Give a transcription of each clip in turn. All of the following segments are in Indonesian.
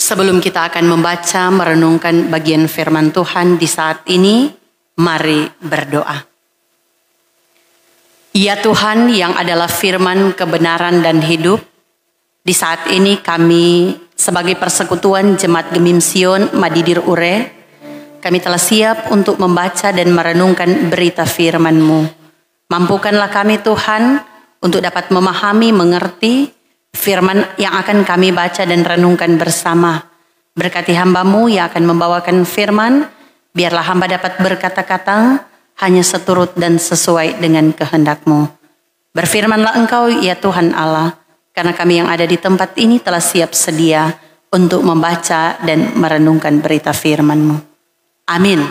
Sebelum kita akan membaca, merenungkan bagian firman Tuhan di saat ini, mari berdoa. Ya Tuhan yang adalah firman kebenaran dan hidup, di saat ini kami sebagai persekutuan Jemaat Gemim Sion Madidir Ure, kami telah siap untuk membaca dan merenungkan berita firman-Mu. Mampukanlah kami Tuhan untuk dapat memahami, mengerti firman yang akan kami baca dan renungkan bersama. Berkati hamba-Mu yang akan membawakan firman, biarlah hamba dapat berkata-kata hanya seturut dan sesuai dengan kehendak-Mu. Berfirmanlah Engkau ya Tuhan Allah, karena kami yang ada di tempat ini telah siap sedia untuk membaca dan merenungkan berita firman-Mu. Amin.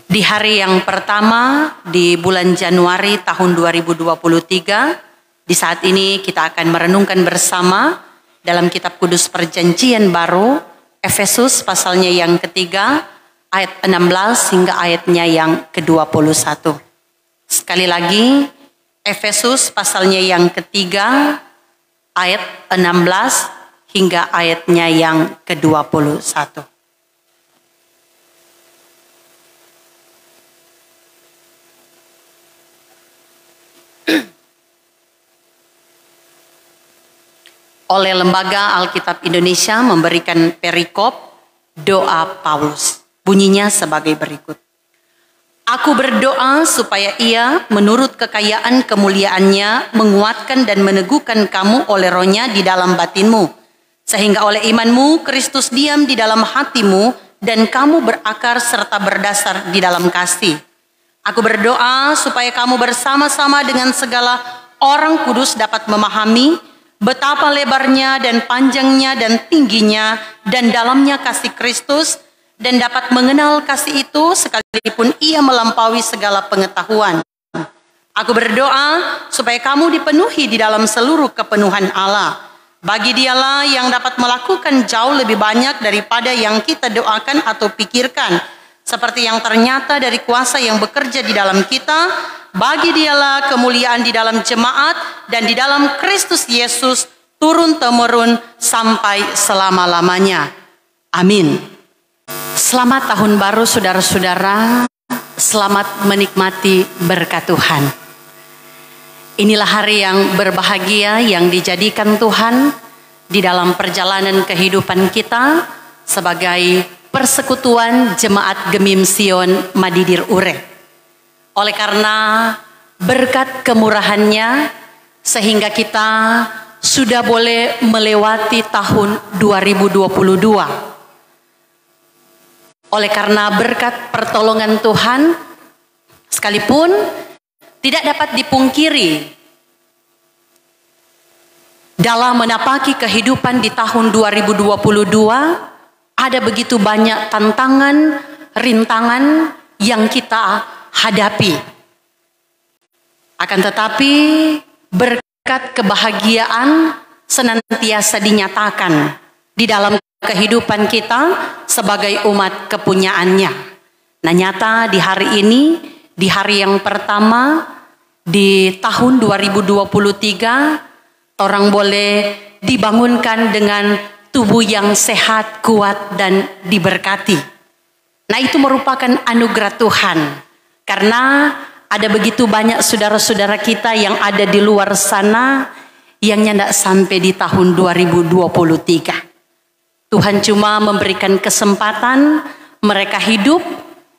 Di hari yang pertama di bulan Januari tahun 2023, di saat ini kita akan merenungkan bersama dalam kitab Kudus Perjanjian Baru, Efesus pasalnya yang ketiga, ayat 16 hingga ayatnya yang ke-21. Sekali lagi, Efesus pasalnya yang ketiga, ayat 16 hingga ayatnya yang ke-21. Oleh Lembaga Alkitab Indonesia memberikan perikop doa Paulus. Bunyinya sebagai berikut. Aku berdoa supaya ia menurut kekayaan kemuliaannya menguatkan dan meneguhkan kamu oleh rohnya di dalam batinmu. Sehingga oleh imanmu Kristus diam di dalam hatimu dan kamu berakar serta berdasar di dalam kasih. Aku berdoa supaya kamu bersama-sama dengan segala orang kudus dapat memahami betapa lebarnya dan panjangnya dan tingginya dan dalamnya kasih Kristus, dan dapat mengenal kasih itu sekalipun ia melampaui segala pengetahuan. Aku berdoa supaya kamu dipenuhi di dalam seluruh kepenuhan Allah. Bagi Dialah yang dapat melakukan jauh lebih banyak daripada yang kita doakan atau pikirkan, seperti yang ternyata dari kuasa yang bekerja di dalam kita. Bagi Dialah kemuliaan di dalam jemaat dan di dalam Kristus Yesus turun-temurun sampai selama-lamanya. Amin. Selamat tahun baru saudara-saudara. Selamat menikmati berkat Tuhan. Inilah hari yang berbahagia yang dijadikan Tuhan di dalam perjalanan kehidupan kita sebagai persekutuan Jemaat Gemim Sion Madidir Ure. Oleh karena berkat kemurahannya sehingga kita sudah boleh melewati tahun 2022. Oleh karena berkat pertolongan Tuhan, sekalipun tidak dapat dipungkiri dalam menapaki kehidupan di tahun 2022 ada begitu banyak tantangan, rintangan yang kita hadapi. Akan tetapi berkat kebahagiaan senantiasa dinyatakan di dalam kehidupan kita sebagai umat kepunyaannya. Nah, nyata di hari ini, di hari yang pertama di tahun 2023, orang boleh dibangunkan dengan tubuh yang sehat, kuat, dan diberkati. Nah, itu merupakan anugerah Tuhan. Karena ada begitu banyak saudara-saudara kita yang ada di luar sana yang tidak sampai di tahun 2023. Tuhan cuma memberikan kesempatan mereka hidup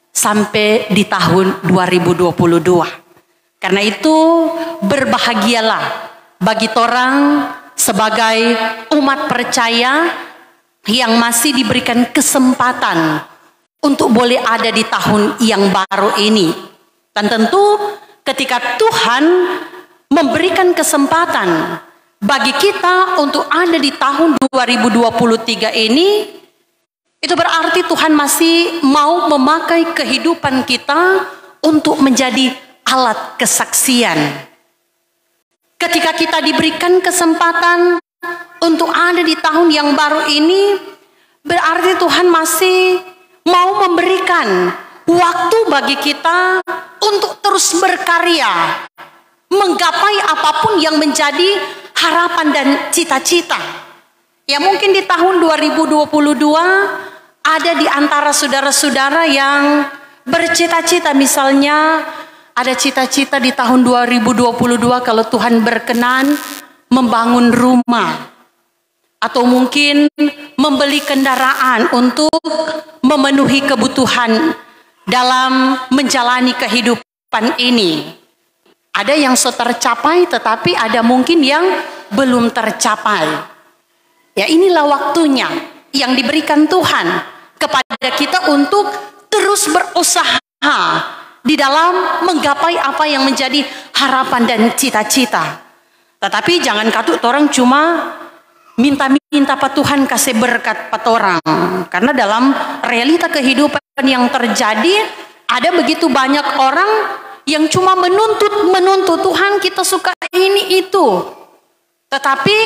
sampai di tahun 2022. Karena itu berbahagialah bagi orang sebagai umat percaya yang masih diberikan kesempatan untuk boleh ada di tahun yang baru ini. Dan tentu ketika Tuhan memberikan kesempatan bagi kita untuk ada di tahun 2023 ini, itu berarti Tuhan masih mau memakai kehidupan kita untuk menjadi alat kesaksian. Ketika kita diberikan kesempatan untuk ada di tahun yang baru ini, berarti Tuhan masih mau memberikan waktu bagi kita untuk terus berkarya, menggapai apapun yang menjadi harapan dan cita-cita. Ya mungkin di tahun 2022 ada di antara saudara-saudara yang bercita-cita, misalnya ada cita-cita di tahun 2022 kalau Tuhan berkenan membangun rumah. Atau mungkin membeli kendaraan untuk memenuhi kebutuhan dalam menjalani kehidupan ini. Ada yang tercapai tetapi ada mungkin yang belum tercapai. Ya inilah waktunya yang diberikan Tuhan kepada kita untuk terus berusaha di dalam menggapai apa yang menjadi harapan dan cita-cita. Tetapi jangan katut orang cuma minta-minta Pak Tuhan kasih berkat Pak orang. Karena dalam realita kehidupan yang terjadi ada begitu banyak orang yang cuma menuntut Tuhan kita suka ini itu. Tetapi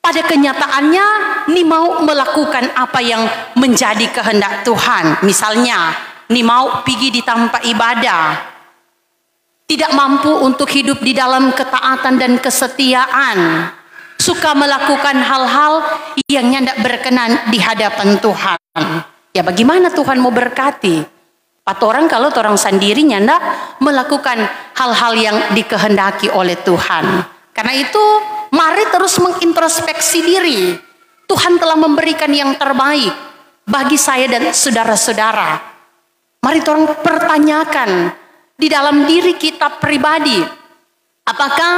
pada kenyataannya nih mau melakukan apa yang menjadi kehendak Tuhan. Misalnya nih mau pergi di tempat ibadah, tidak mampu untuk hidup di dalam ketaatan dan kesetiaan, suka melakukan hal-hal yang tidak berkenan di hadapan Tuhan. Ya bagaimana Tuhan mau berkati? Pat orang kalau orang sendiri tidak melakukan hal-hal yang dikehendaki oleh Tuhan. Karena itu mari terus mengintrospeksi diri. Tuhan telah memberikan yang terbaik bagi saya dan saudara-saudara. Mari orang pertanyakan di dalam diri kita pribadi. Apakah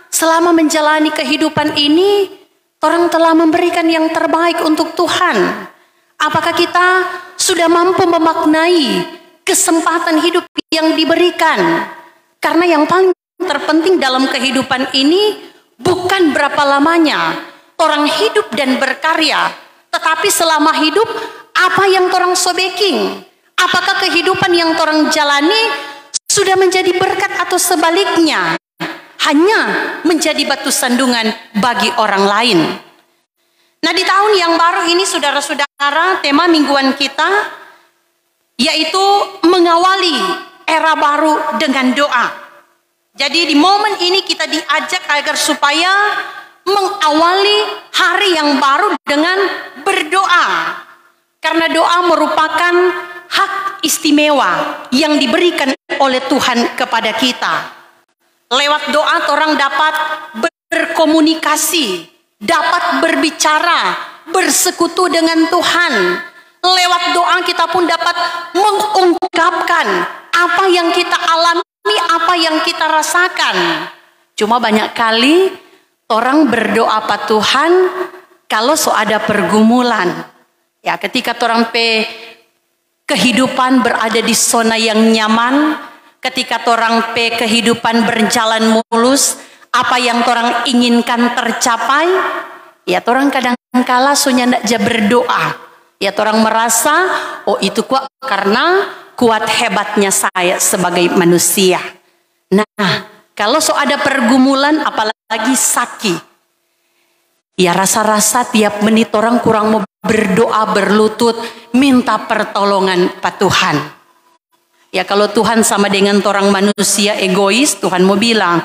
selama menjalani kehidupan ini orang telah memberikan yang terbaik untuk Tuhan? Apakah kita sudah mampu memaknai kesempatan hidup yang diberikan? Karena yang paling terpenting dalam kehidupan ini bukan berapa lamanya orang hidup dan berkarya, tetapi selama hidup apa yang orang sobeking. Apakah kehidupan yang orang jalani sudah menjadi berkat atau sebaliknya hanya menjadi batu sandungan bagi orang lain. Nah di tahun yang baru ini saudara-saudara, tema mingguan kita yaitu mengawali era baru dengan doa. Jadi di momen ini kita diajak agar supaya mengawali hari yang baru dengan berdoa. Karena doa merupakan hak istimewa yang diberikan oleh Tuhan kepada kita. Lewat doa orang dapat berkomunikasi, dapat berbicara, bersekutu dengan Tuhan. Lewat doa kita pun dapat mengungkapkan apa yang kita alami, apa yang kita rasakan. Cuma banyak kali orang berdoa Pak Tuhan kalau ada pergumulan. Ya ketika orang kehidupan berada di zona yang nyaman, ketika orang kehidupan berjalan mulus, apa yang orang inginkan tercapai, ya orang kadang-kala soalnya tidak berdoa. Ya orang merasa, oh itu kuat karena kuat hebatnya saya sebagai manusia. Nah, kalau ada pergumulan apalagi sakit, ya rasa-rasa tiap menit orang kurang mau berdoa, berlutut, minta pertolongan Pak Tuhan. Ya kalau Tuhan sama dengan orang manusia egois, Tuhan mau bilang,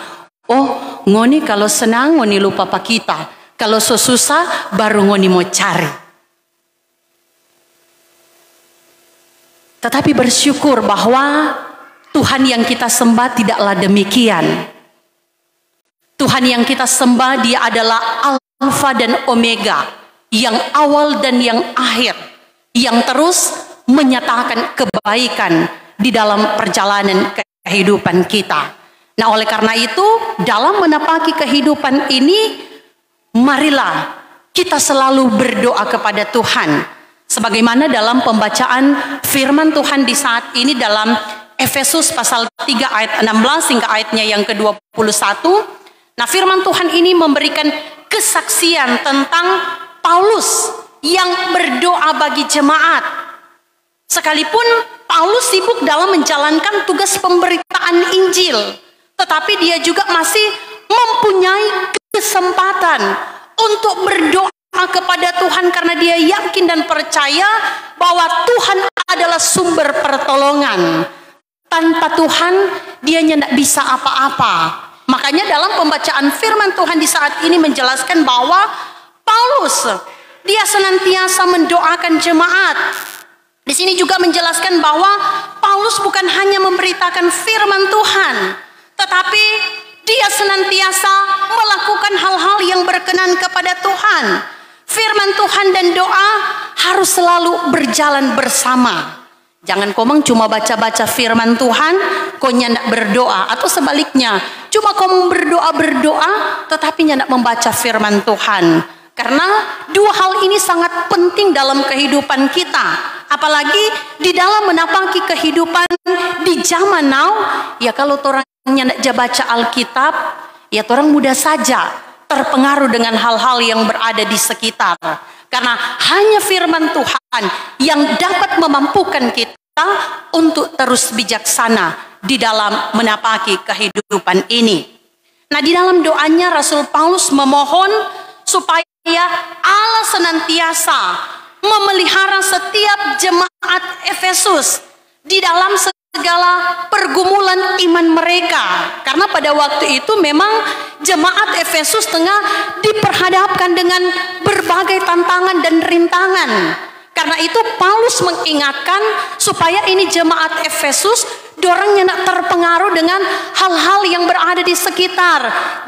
oh ngoni kalau senang ngoni lupa Pak kita, kalau susah baru ngoni mau cari. Tetapi bersyukur bahwa Tuhan yang kita sembah tidaklah demikian. Tuhan yang kita sembah dia adalah Alfa dan Omega, yang awal dan yang akhir, yang terus menyatakan kebaikan di dalam perjalanan kehidupan kita. Nah oleh karena itu dalam menapaki kehidupan ini, marilah kita selalu berdoa kepada Tuhan. Sebagaimana dalam pembacaan firman Tuhan di saat ini dalam Efesus pasal 3 ayat 16 hingga ayatnya yang ke-21. Nah firman Tuhan ini memberikan kesaksian tentang Paulus yang berdoa bagi jemaat. Sekalipun Paulus sibuk dalam menjalankan tugas pemberitaan Injil, tetapi dia juga masih mempunyai kesempatan untuk berdoa kepada Tuhan karena dia yakin dan percaya bahwa Tuhan adalah sumber pertolongan. Tanpa Tuhan dia tidak bisa apa-apa. Makanya dalam pembacaan firman Tuhan di saat ini menjelaskan bahwa Paulus, dia senantiasa mendoakan jemaat. Di sini juga menjelaskan bahwa Paulus bukan hanya memberitakan firman Tuhan, tetapi dia senantiasa melakukan hal-hal yang berkenan kepada Tuhan. Firman Tuhan dan doa harus selalu berjalan bersama. Jangan komeng cuma baca-baca firman Tuhan, kau nyandak berdoa, atau sebaliknya, cuma komeng berdoa, tetapi nyandak membaca firman Tuhan. Karena dua hal ini sangat penting dalam kehidupan kita, apalagi di dalam menapaki kehidupan di zaman now. Ya kalau orang nyandak baca Alkitab, ya orang mudah saja terpengaruh dengan hal-hal yang berada di sekitar. Karena hanya firman Tuhan yang dapat memampukan kita untuk terus bijaksana di dalam menapaki kehidupan ini. Nah, di dalam doanya Rasul Paulus memohon supaya Allah senantiasa memelihara setiap jemaat Efesus di dalam segala pergumulan iman mereka. Karena pada waktu itu memang jemaat Efesus tengah diperhadapkan dengan berbagai tantangan dan rintangan. Karena itu Paulus mengingatkan supaya ini jemaat Efesus dorangnya nak terpengaruh dengan hal-hal yang berada di sekitar.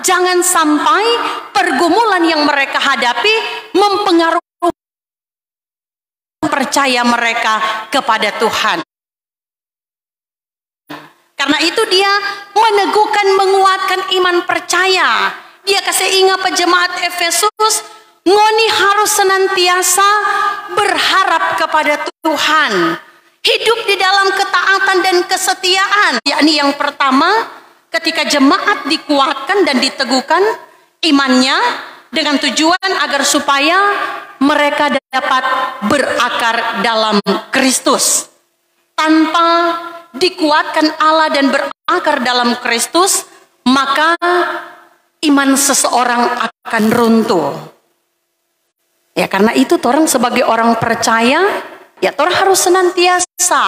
Jangan sampai pergumulan yang mereka hadapi mempengaruhi percaya mereka kepada Tuhan. Karena itu dia meneguhkan, menguatkan iman percaya. Dia kasih ingat jemaat Efesus, ngoni harus senantiasa berharap kepada Tuhan. Hidup di dalam ketaatan dan kesetiaan. Yakni yang pertama, ketika jemaat dikuatkan dan diteguhkan imannya dengan tujuan agar supaya mereka dapat berakar dalam Kristus. Tanpa dikuatkan Allah dan berakar dalam Kristus, maka iman seseorang akan runtuh. Ya karena itu orang sebagai orang percaya, ya orang harus senantiasa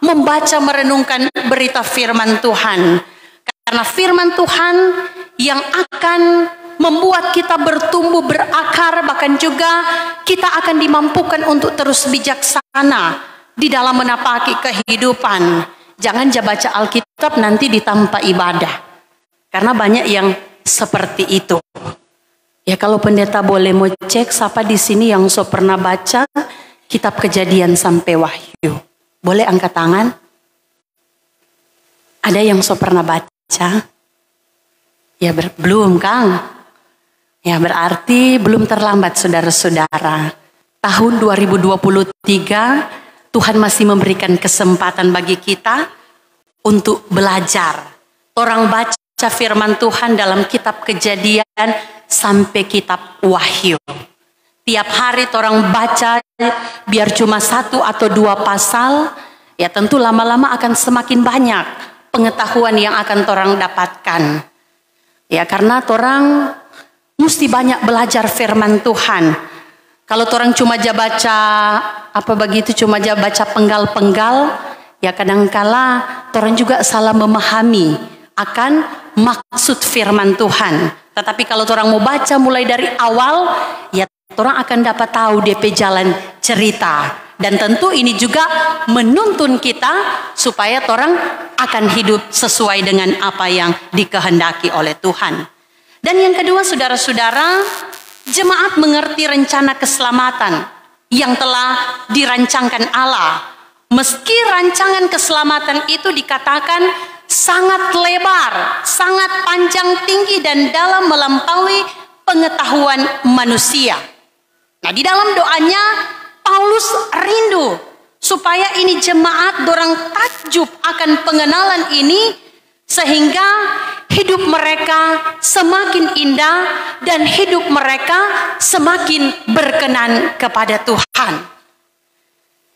membaca merenungkan berita firman Tuhan. Karena firman Tuhan yang akan membuat kita bertumbuh berakar, bahkan juga kita akan dimampukan untuk terus bijaksana di dalam menapaki kehidupan. Jangan baca Alkitab nanti ditampa ibadah. Karena banyak yang seperti itu. Ya kalau pendeta boleh mau cek siapa di sini yang pernah baca kitab Kejadian sampai Wahyu. Boleh angkat tangan? Ada yang pernah baca? Ya belum Kang. Ya berarti belum terlambat saudara-saudara. Tahun 2023 Tuhan masih memberikan kesempatan bagi kita untuk belajar. Orang baca firman Tuhan dalam kitab Kejadian sampai kitab Wahyu. Tiap hari orang baca biar cuma 1 atau 2 pasal, ya tentu lama-lama akan semakin banyak pengetahuan yang akan orang dapatkan. Ya karena orang mesti banyak belajar firman Tuhan. Kalau orang cuma baca cuma baca penggal-penggal, ya kadangkala orang juga salah memahami akan maksud firman Tuhan. Tetapi kalau orang mau baca mulai dari awal, ya orang akan dapat tahu DP jalan cerita. Dan tentu ini juga menuntun kita supaya orang akan hidup sesuai dengan apa yang dikehendaki oleh Tuhan. Dan yang kedua saudara-saudara, jemaat mengerti rencana keselamatan yang telah dirancangkan Allah. Meski rancangan keselamatan itu dikatakan sangat lebar, sangat panjang, tinggi, dan dalam melampaui pengetahuan manusia. Nah, di dalam doanya Paulus rindu supaya ini jemaat dorang takjub akan pengenalan ini, sehingga hidup mereka semakin indah dan hidup mereka semakin berkenan kepada Tuhan.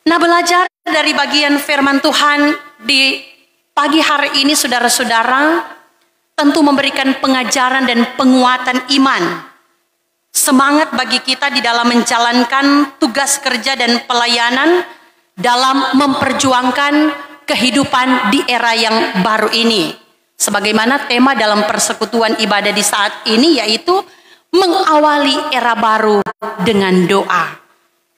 Nah, belajar dari bagian firman Tuhan di pagi hari ini saudara-saudara tentu memberikan pengajaran dan penguatan iman. Semangat bagi kita di dalam menjalankan tugas kerja dan pelayanan dalam memperjuangkan kehidupan di era yang baru ini. Sebagaimana tema dalam persekutuan ibadah di saat ini, yaitu mengawali era baru dengan doa.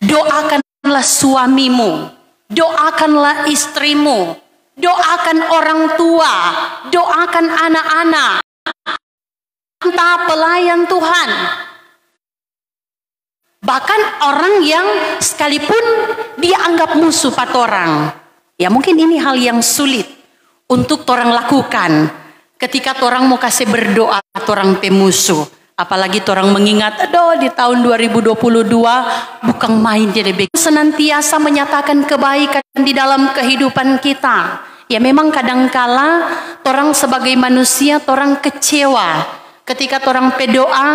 Doakanlah suamimu, doakanlah istrimu, doakan orang tua, doakan anak-anak, entah pelayan Tuhan. Bahkan orang yang sekalipun dia anggap musuh patorang, ya mungkin ini hal yang sulit untuk orang lakukan ketika orang mau kasih berdoa orang pemusuh. Apalagi orang mengingat, aduh di tahun 2022 bukan main jadi senantiasa menyatakan kebaikan di dalam kehidupan kita. Ya memang kadangkala orang sebagai manusia orang kecewa ketika orang berdoa,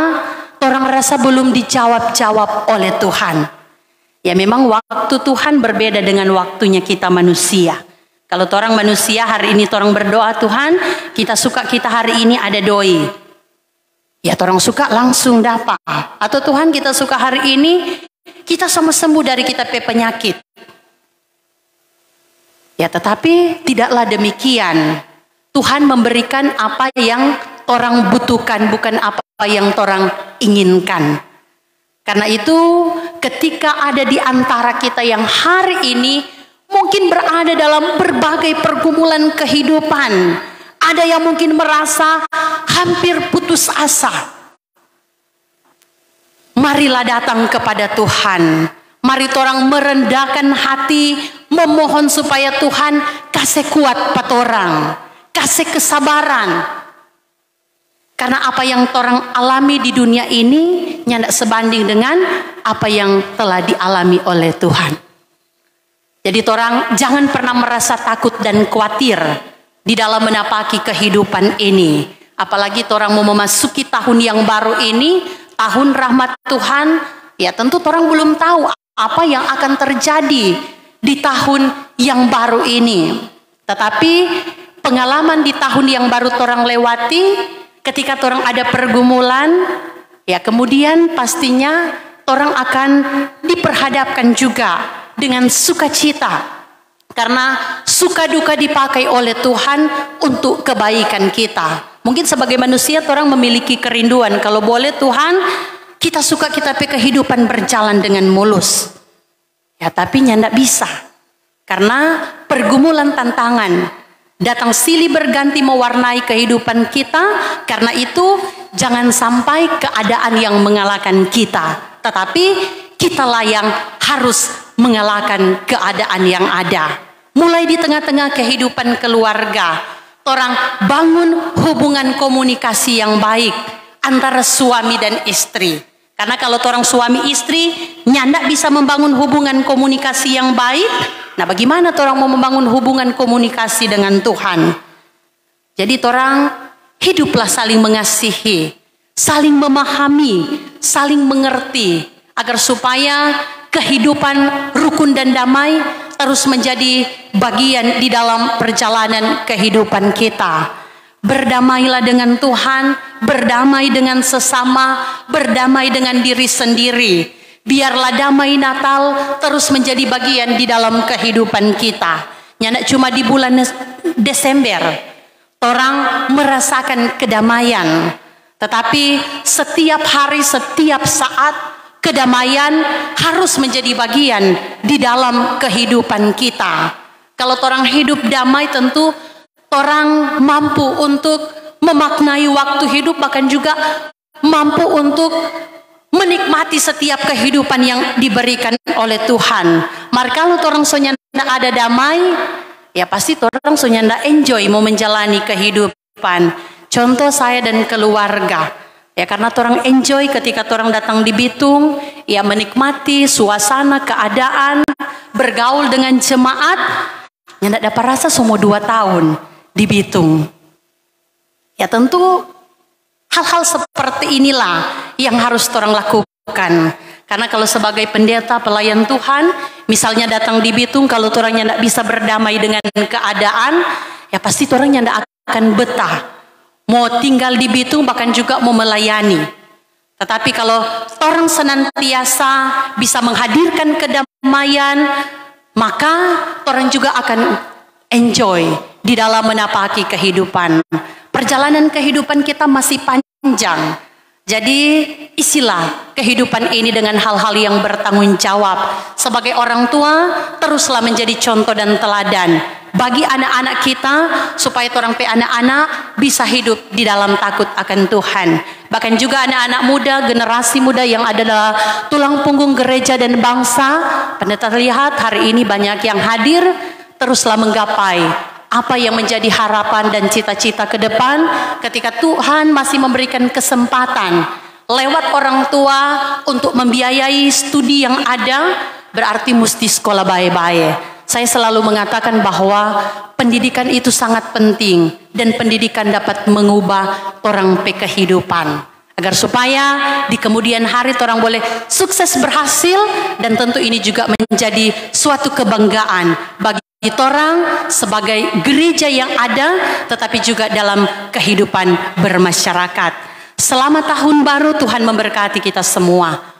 orang rasa belum dijawab-jawab oleh Tuhan. Ya memang waktu Tuhan berbeda dengan waktunya kita manusia. Kalau orang manusia hari ini orang berdoa, Tuhan kita suka kita hari ini ada doi. Ya orang suka langsung dapat. Atau Tuhan kita suka hari ini kita sama sembuh dari kita penyakit. Ya tetapi tidaklah demikian. Tuhan memberikan apa yang orang butuhkan, bukan apa yang orang inginkan. Karena itu ketika ada di antara kita yang hari ini mungkin berada dalam berbagai pergumulan kehidupan, ada yang mungkin merasa hampir putus asa, marilah datang kepada Tuhan. Mari orang merendahkan hati, memohon supaya Tuhan kasih kuat patorang, kasih kesabaran. Karena apa yang orang alami di dunia ini nyandak sebanding dengan apa yang telah dialami oleh Tuhan. Jadi orang jangan pernah merasa takut dan khawatir di dalam menapaki kehidupan ini. Apalagi orang mau memasuki tahun yang baru ini, tahun rahmat Tuhan. Ya tentu orang belum tahu apa yang akan terjadi di tahun yang baru ini. Tetapi pengalaman di tahun yang baru orang lewati, ketika orang ada pergumulan, ya kemudian pastinya orang akan diperhadapkan juga dengan sukacita. Karena suka duka dipakai oleh Tuhan untuk kebaikan kita. Mungkin sebagai manusia orang memiliki kerinduan, kalau boleh Tuhan kita suka kita kehidupan berjalan dengan mulus. Ya tapi nyandak bisa. Karena pergumulan tantangan datang silih berganti mewarnai kehidupan kita. Karena itu jangan sampai keadaan yang mengalahkan kita. Tetapi kitalah yang harus mengalahkan keadaan yang ada. Mulai di tengah-tengah kehidupan keluarga, orang bangun hubungan komunikasi yang baik antara suami dan istri. Karena kalau orang suami istri nyandak bisa membangun hubungan komunikasi yang baik, nah bagaimana orang mau membangun hubungan komunikasi dengan Tuhan? Jadi orang hiduplah saling mengasihi, saling memahami, saling mengerti, agar supaya kehidupan rukun dan damai terus menjadi bagian di dalam perjalanan kehidupan kita. Berdamailah dengan Tuhan, berdamai dengan sesama, berdamai dengan diri sendiri. Biarlah damai Natal terus menjadi bagian di dalam kehidupan kita. Nyandak cuma di bulan Desember orang merasakan kedamaian, tetapi setiap hari, setiap saat kedamaian harus menjadi bagian di dalam kehidupan kita. Kalau orang hidup damai, tentu orang mampu untuk memaknai waktu hidup, bahkan juga mampu untuk menikmati setiap kehidupan yang diberikan oleh Tuhan. Maka kalau orang soalnya ada damai, ya pasti orang soalnya enjoy mau menjalani kehidupan. Contoh saya dan keluarga. Ya karena orang enjoy ketika orang datang di Bitung, ya menikmati suasana, keadaan, bergaul dengan jemaat. Yang tidak dapat rasa semua 2 tahun di Bitung. Ya tentu hal-hal seperti inilah yang harus orang lakukan. Karena kalau sebagai pendeta pelayan Tuhan, misalnya datang di Bitung, kalau orang tidak bisa berdamai dengan keadaan, ya pasti orang tidak akan betah. Mau tinggal di Bitung, bahkan juga mau melayani. Tetapi kalau orang senantiasa bisa menghadirkan kedamaian, maka orang juga akan enjoy di dalam menapaki kehidupan. Perjalanan kehidupan kita masih panjang. Jadi isilah kehidupan ini dengan hal-hal yang bertanggung jawab. Sebagai orang tua, teruslah menjadi contoh dan teladan bagi anak-anak kita, supaya orang anak-anak bisa hidup di dalam takut akan Tuhan. Bahkan juga anak-anak muda, generasi muda yang adalah tulang punggung gereja dan bangsa. Pendeta lihat hari ini banyak yang hadir, teruslah menggapai apa yang menjadi harapan dan cita-cita ke depan ketika Tuhan masih memberikan kesempatan lewat orang tua untuk membiayai studi yang ada, berarti mesti sekolah baik-baik. Saya selalu mengatakan bahwa pendidikan itu sangat penting dan pendidikan dapat mengubah orang pe kehidupan. Agar supaya di kemudian hari orang boleh sukses berhasil, dan tentu ini juga menjadi suatu kebanggaan bagi orang sebagai gereja yang ada, tetapi juga dalam kehidupan bermasyarakat. Selamat tahun baru, Tuhan memberkati kita semua.